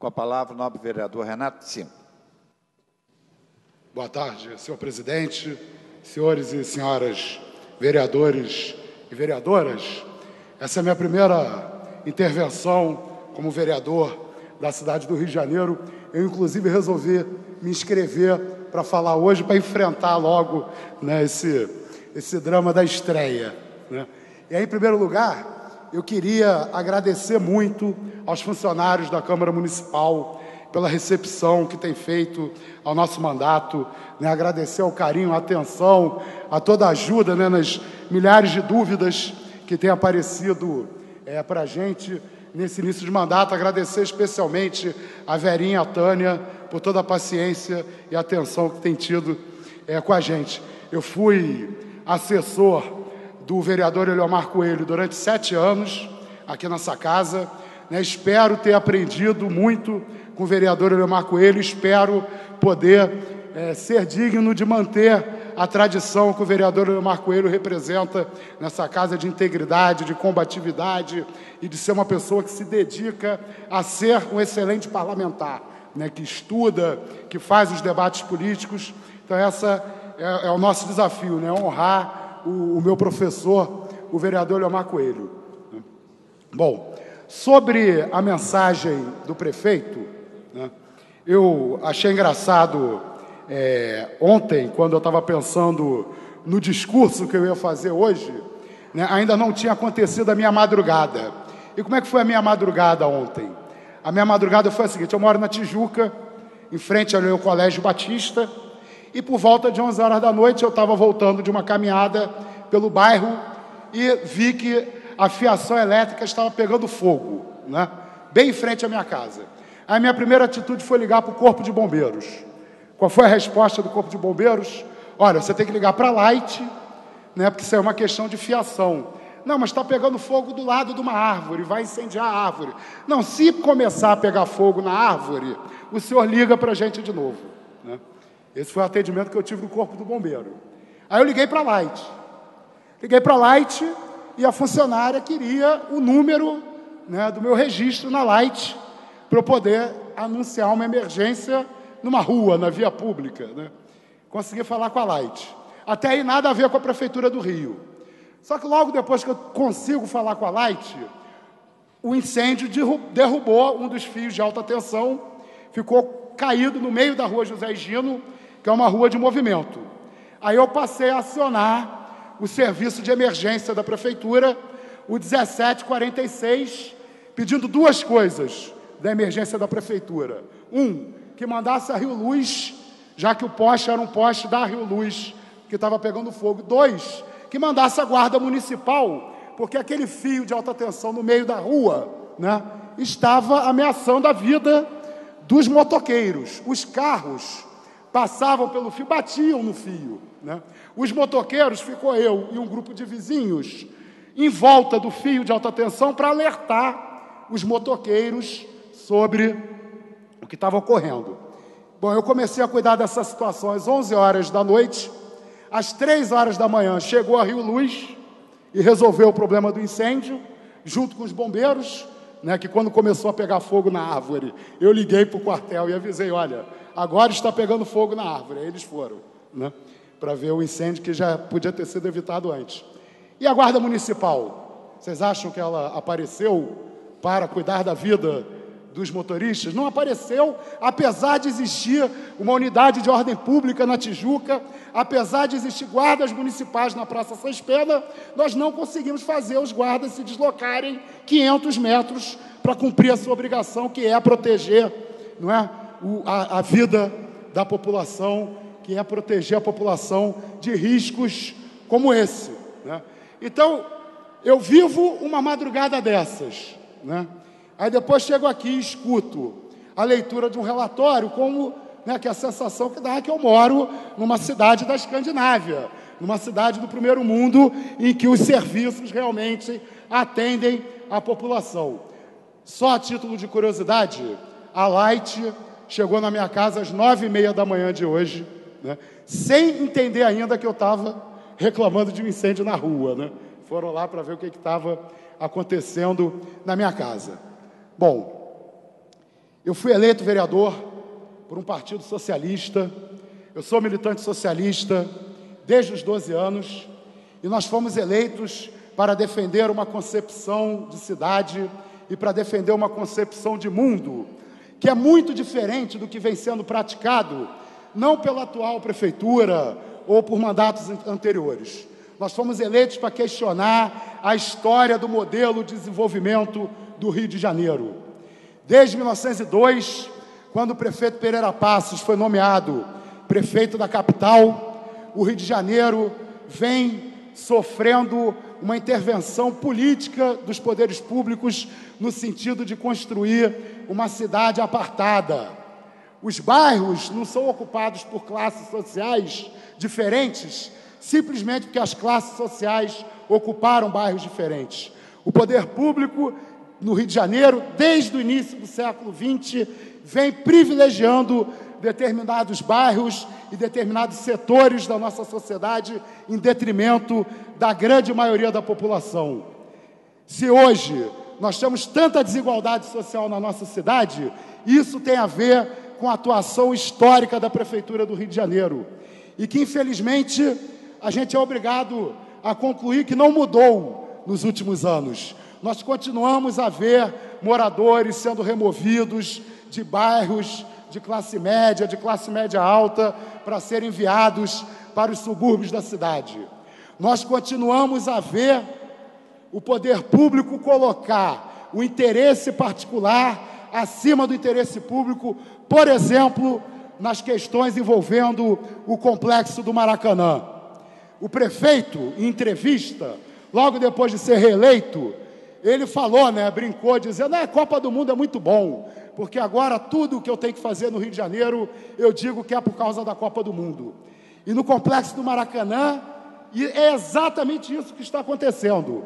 Com a palavra, o nobre vereador Renato Cinco. Boa tarde, senhor presidente, senhores e senhoras vereadores e vereadoras. Essa é a minha primeira intervenção como vereador da cidade do Rio de Janeiro. Eu, inclusive, resolvi me inscrever para falar hoje, para enfrentar logo, né, esse drama da estreia, né? E aí, em primeiro lugar, eu queria agradecer muito aos funcionários da Câmara Municipal pela recepção que tem feito ao nosso mandato, né? Agradecer ao carinho, à atenção, a toda a ajuda, né, nas milhares de dúvidas que têm aparecido para a gente nesse início de mandato. Agradecer especialmente a Verinha e a Tânia por toda a paciência e atenção que tem tido com a gente. Eu fui assessor do vereador Eliomar Coelho durante 7 anos aqui nessa casa, né? Espero ter aprendido muito com o vereador Eliomar Coelho, espero poder ser digno de manter a tradição que o vereador Eliomar Coelho representa nessa casa, de integridade, de combatividade e de ser uma pessoa que se dedica a ser um excelente parlamentar, né, que estuda, que faz os debates políticos. Então, essa é o nosso desafio, né, honrar o meu professor, o vereador Eliomar Coelho. Bom, sobre a mensagem do prefeito, né, eu achei engraçado ontem, quando eu estava pensando no discurso que eu ia fazer hoje, né, ainda não tinha acontecido a minha madrugada. E como é que foi a minha madrugada ontem? A minha madrugada foi a seguinte: eu moro na Tijuca, em frente ao Colégio Batista, e por volta de 11 horas da noite eu estava voltando de uma caminhada pelo bairro e vi que a fiação elétrica estava pegando fogo, né, bem em frente à minha casa. A minha primeira atitude foi ligar para o Corpo de Bombeiros. Qual foi a resposta do Corpo de Bombeiros? Olha, você tem que ligar para a Light, né, porque isso é uma questão de fiação. Não, mas está pegando fogo do lado de uma árvore, vai incendiar a árvore. Não, se começar a pegar fogo na árvore, o senhor liga para a gente de novo, né? Esse foi o atendimento que eu tive no Corpo do Bombeiro. Aí eu liguei para a Light. Liguei para a Light e a funcionária queria o número, né, do meu registro na Light para eu poder anunciar uma emergência numa rua, na via pública, né? Consegui falar com a Light. Até aí nada a ver com a Prefeitura do Rio. Só que logo depois que eu consigo falar com a Light, o incêndio derrubou um dos fios de alta tensão, ficou caído no meio da rua José Higino, que é uma rua de movimento. Aí eu passei a acionar o serviço de emergência da Prefeitura, o 1746, pedindo 2 coisas da emergência da Prefeitura. Que mandasse a Rio Luz, já que o poste era um poste da Rio Luz que estava pegando fogo. 2, que mandasse a Guarda Municipal, porque aquele fio de alta tensão no meio da rua, né, estava ameaçando a vida dos motoqueiros. Os carros passavam pelo fio, batiam no fio, né? Os motoqueiros, ficou eu e um grupo de vizinhos em volta do fio de alta tensão para alertar os motoqueiros sobre o que estava ocorrendo. Bom, eu comecei a cuidar dessa situação às 11 horas da noite. Às 3 horas da manhã chegou a Rio Luz e resolveu o problema do incêndio, junto com os bombeiros, né, que quando começou a pegar fogo na árvore, eu liguei para o quartel e avisei: olha, agora está pegando fogo na árvore. Aí eles foram, né, para ver o incêndio que já podia ter sido evitado antes. E a Guarda Municipal? Vocês acham que ela apareceu para cuidar da vida dos motoristas? Não apareceu, apesar de existir uma unidade de ordem pública na Tijuca, apesar de existir guardas municipais na Praça Sans Pena, nós não conseguimos fazer os guardas se deslocarem 500 metros para cumprir a sua obrigação, que é proteger, não é, a vida da população, que é proteger a população de riscos como esse, né? Então, eu vivo uma madrugada dessas, né? Aí depois chego aqui e escuto a leitura de um relatório, como, né, que a sensação que dá é que eu moro numa cidade da Escandinávia, numa cidade do primeiro mundo, em que os serviços realmente atendem a população. Só a título de curiosidade, a Light chegou na minha casa às 9h30 da manhã de hoje, né, sem entender ainda que eu estava reclamando de um incêndio na rua, né? Foram lá para ver o que estava acontecendo na minha casa. Bom, Eu fui eleito vereador por um partido socialista, eu sou militante socialista desde os 12 anos, e nós fomos eleitos para defender uma concepção de cidade e para defender uma concepção de mundo, que é muito diferente do que vem sendo praticado, não pela atual prefeitura ou por mandatos anteriores. Nós fomos eleitos para questionar a história do modelo de desenvolvimento do Rio de Janeiro. Desde 1902, quando o prefeito Pereira Passos foi nomeado prefeito da capital, o Rio de Janeiro vem sofrendo uma intervenção política dos poderes públicos no sentido de construir uma cidade apartada. Os bairros não são ocupados por classes sociais diferentes, simplesmente porque as classes sociais ocuparam bairros diferentes. O poder público no Rio de Janeiro, desde o início do século XX, vem privilegiando determinados bairros e determinados setores da nossa sociedade em detrimento da grande maioria da população. Se hoje nós temos tanta desigualdade social na nossa cidade, isso tem a ver com a atuação histórica da Prefeitura do Rio de Janeiro, e que, infelizmente, a gente é obrigado a concluir que não mudou nos últimos anos. Nós continuamos a ver moradores sendo removidos de bairros de classe média alta, para serem enviados para os subúrbios da cidade. Nós continuamos a ver o poder público colocar o interesse particular acima do interesse público, por exemplo, nas questões envolvendo o complexo do Maracanã. O prefeito, em entrevista, logo depois de ser reeleito, ele falou, brincou, dizendo: a Copa do Mundo é muito bom, porque agora tudo o que eu tenho que fazer no Rio de Janeiro, eu digo que é por causa da Copa do Mundo. E no complexo do Maracanã, é exatamente isso que está acontecendo.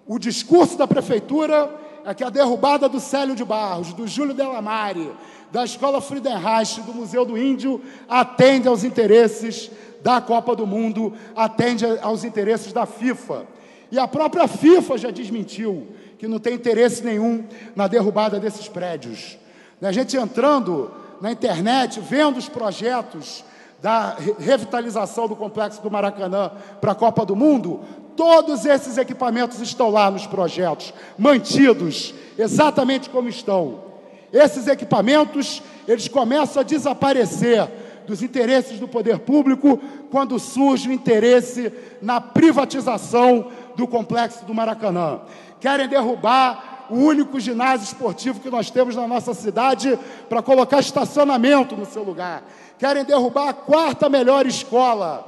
O discurso da prefeitura é que a derrubada do Célio de Barros, do Júlio Delamare, da Escola Friedenreich, do Museu do Índio, atende aos interesses da Copa do Mundo, atende aos interesses da FIFA. E a própria FIFA já desmentiu que não tem interesse nenhum na derrubada desses prédios. A gente entrando na internet, vendo os projetos da revitalização do complexo do Maracanã para a Copa do Mundo, todos esses equipamentos estão lá nos projetos, mantidos exatamente como estão. Esses equipamentos, eles começam a desaparecer dos interesses do poder público quando surge o interesse na privatização do complexo do Maracanã. Querem derrubar o único ginásio esportivo que nós temos na nossa cidade para colocar estacionamento no seu lugar. Querem derrubar a quarta melhor escola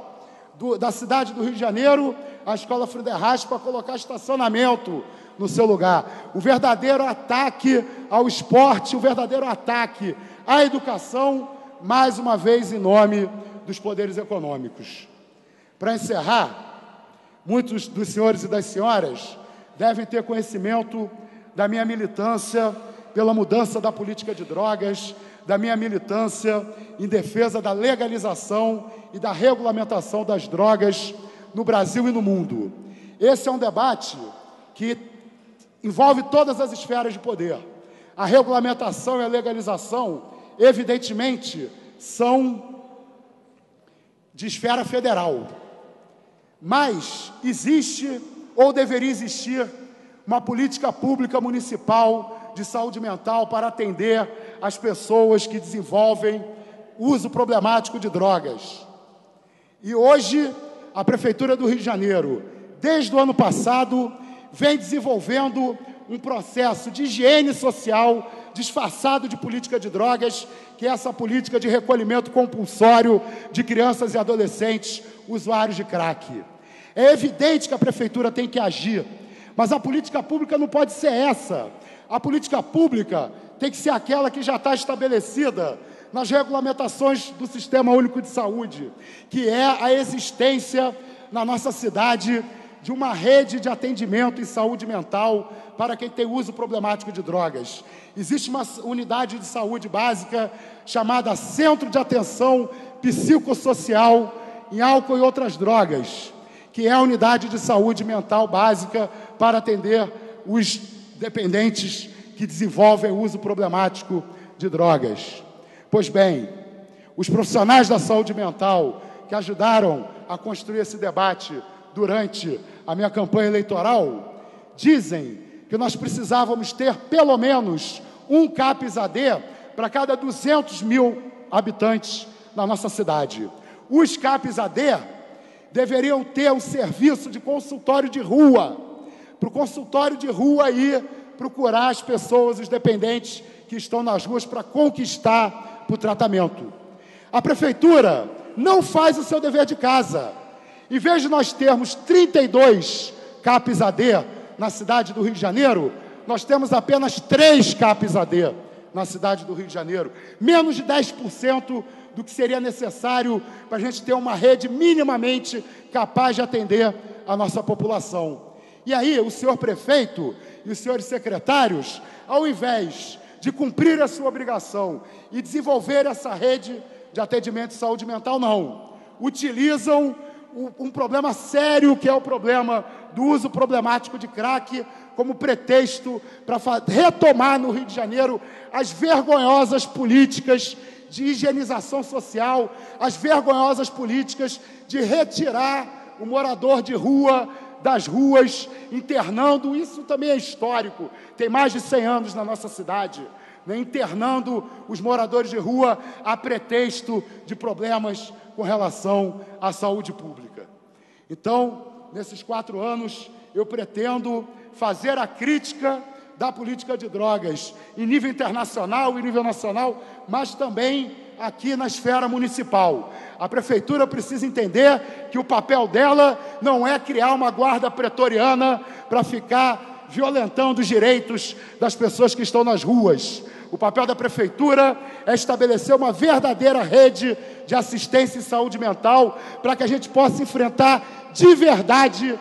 da cidade do Rio de Janeiro, a Escola Friedenreich, para colocar estacionamento no seu lugar. O verdadeiro ataque ao esporte, o verdadeiro ataque à educação, mais uma vez em nome dos poderes econômicos. Para encerrar, muitos dos senhores e das senhoras devem ter conhecimento da minha militância pela mudança da política de drogas, da minha militância em defesa da legalização e da regulamentação das drogas no Brasil e no mundo. Esse é um debate que envolve todas as esferas de poder. A regulamentação e a legalização, evidentemente, são de esfera federal. Mas existe, ou deveria existir, uma política pública municipal de saúde mental para atender as pessoas que desenvolvem uso problemático de drogas. E hoje, a Prefeitura do Rio de Janeiro, desde o ano passado, vem desenvolvendo um processo de higiene social disfarçado de política de drogas, que é essa política de recolhimento compulsório de crianças e adolescentes usuários de crack. É evidente que a Prefeitura tem que agir, mas a política pública não pode ser essa. A política pública tem que ser aquela que já está estabelecida nas regulamentações do Sistema Único de Saúde, que é a existência na nossa cidade de uma rede de atendimento em saúde mental para quem tem uso problemático de drogas. Existe uma unidade de saúde básica chamada Centro de Atenção Psicossocial em Álcool e Outras Drogas, que é a unidade de saúde mental básica para atender os dependentes que desenvolvem uso problemático de drogas. Pois bem, os profissionais da saúde mental que ajudaram a construir esse debate durante a minha campanha eleitoral dizem que nós precisávamos ter pelo menos um CAPS-AD para cada 200 mil habitantes na nossa cidade. Os CAPS-AD deveriam ter um serviço de consultório de rua, para o consultório de rua ir procurar as pessoas, os dependentes que estão nas ruas para conquistar o tratamento. A prefeitura não faz o seu dever de casa. Em vez de nós termos 32 CAPS-AD na cidade do Rio de Janeiro, nós temos apenas 3 CAPS-AD na cidade do Rio de Janeiro. Menos de 10% do que seria necessário para a gente ter uma rede minimamente capaz de atender a nossa população. E aí, o senhor prefeito e os senhores secretários, ao invés de cumprir a sua obrigação e desenvolver essa rede de atendimento de saúde mental, não. Utilizam um problema sério, que é o problema do uso problemático de crack, como pretexto para retomar no Rio de Janeiro as vergonhosas políticas de higienização social, as vergonhosas políticas de retirar o morador de rua das ruas, internando, isso também é histórico, tem mais de 100 anos na nossa cidade, né, internando os moradores de rua a pretexto de problemas com relação à saúde pública. Então, nesses 4 anos, eu pretendo fazer a crítica da política de drogas em nível internacional e nível nacional, mas também aqui na esfera municipal. A prefeitura precisa entender que o papel dela não é criar uma guarda pretoriana para ficar violentando os direitos das pessoas que estão nas ruas. O papel da prefeitura é estabelecer uma verdadeira rede de assistência e saúde mental para que a gente possa enfrentar de verdade,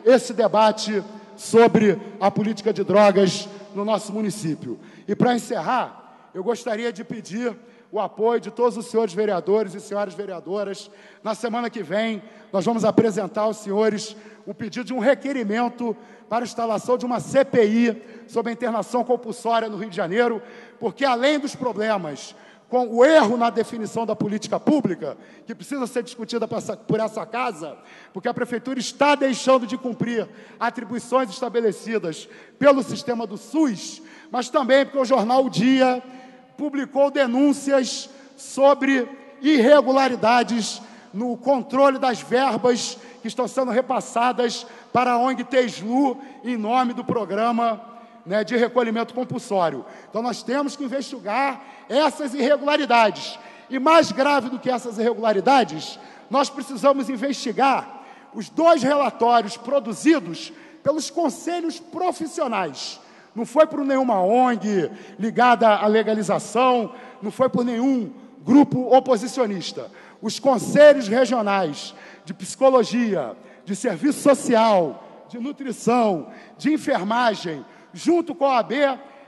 esse debate sobre a política de drogas no nosso município. E para encerrar, eu gostaria de pedir o apoio de todos os senhores vereadores e senhoras vereadoras. Na semana que vem, nós vamos apresentar aos senhores o pedido de um requerimento para a instalação de uma CPI sobre a internação compulsória no Rio de Janeiro, porque além dos problemas com o erro na definição da política pública, que precisa ser discutida por essa casa, porque a prefeitura está deixando de cumprir atribuições estabelecidas pelo sistema do SUS, mas também porque o jornal O Dia publicou denúncias sobre irregularidades no controle das verbas que estão sendo repassadas para a ONG TESLU em nome do programa, né, de recolhimento compulsório. Então nós temos que investigar essas irregularidades. E mais grave do que essas irregularidades, nós precisamos investigar os 2 relatórios produzidos pelos conselhos profissionais. Não foi por nenhuma ONG ligada à legalização, não foi por nenhum grupo oposicionista. Os conselhos regionais de psicologia, de serviço social, de nutrição, de enfermagem, junto com a OAB,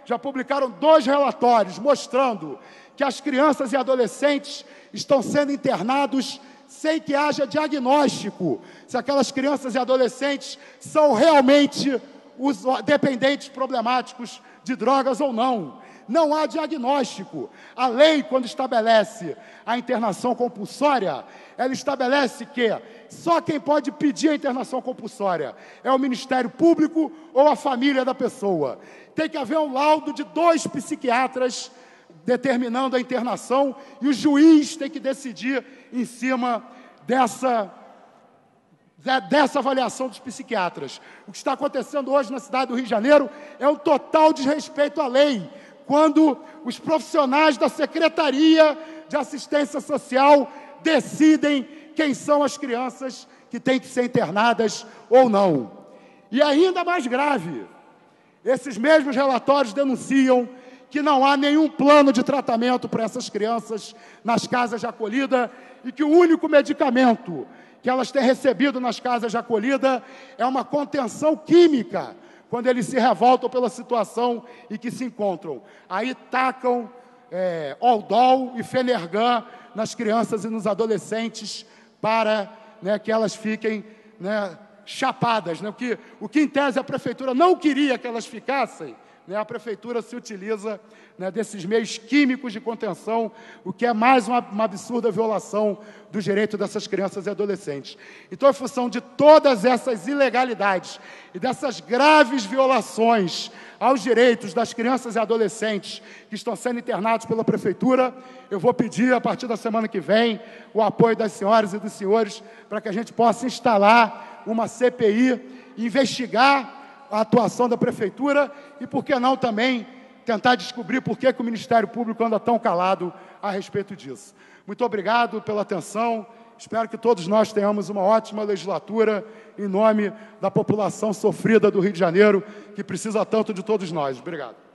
já publicaram 2 relatórios mostrando que as crianças e adolescentes estão sendo internados sem que haja diagnóstico se aquelas crianças e adolescentes são realmente os dependentes problemáticos de drogas ou não. Não há diagnóstico. A lei, quando estabelece a internação compulsória, ela estabelece que só quem pode pedir a internação compulsória é o Ministério Público ou a família da pessoa. Tem que haver um laudo de 2 psiquiatras determinando a internação e o juiz tem que decidir em cima dessa avaliação dos psiquiatras. O que está acontecendo hoje na cidade do Rio de Janeiro é um total desrespeito à lei, quando os profissionais da Secretaria de Assistência Social decidem quem são as crianças que têm que ser internadas ou não. E ainda mais grave, esses mesmos relatórios denunciam que não há nenhum plano de tratamento para essas crianças nas casas de acolhida e que o único medicamento que elas têm recebido nas casas de acolhida é uma contenção química, quando eles se revoltam pela situação em que se encontram. Aí tacam Oldol e Fenergan nas crianças e nos adolescentes para, né, que elas fiquem, né, chapadas. Né? O que em tese a prefeitura não queria que elas ficassem, né, a Prefeitura se utiliza, né, desses meios químicos de contenção, o que é mais uma absurda violação do direito dessas crianças e adolescentes. Então, em função de todas essas ilegalidades e dessas graves violações aos direitos das crianças e adolescentes que estão sendo internados pela Prefeitura, eu vou pedir, a partir da semana que vem, o apoio das senhoras e dos senhores para que a gente possa instalar uma CPI, investigar a atuação da Prefeitura e, por que não, também tentar descobrir por que o Ministério Público anda tão calado a respeito disso. Muito obrigado pela atenção. Espero que todos nós tenhamos uma ótima legislatura em nome da população sofrida do Rio de Janeiro, que precisa tanto de todos nós. Obrigado.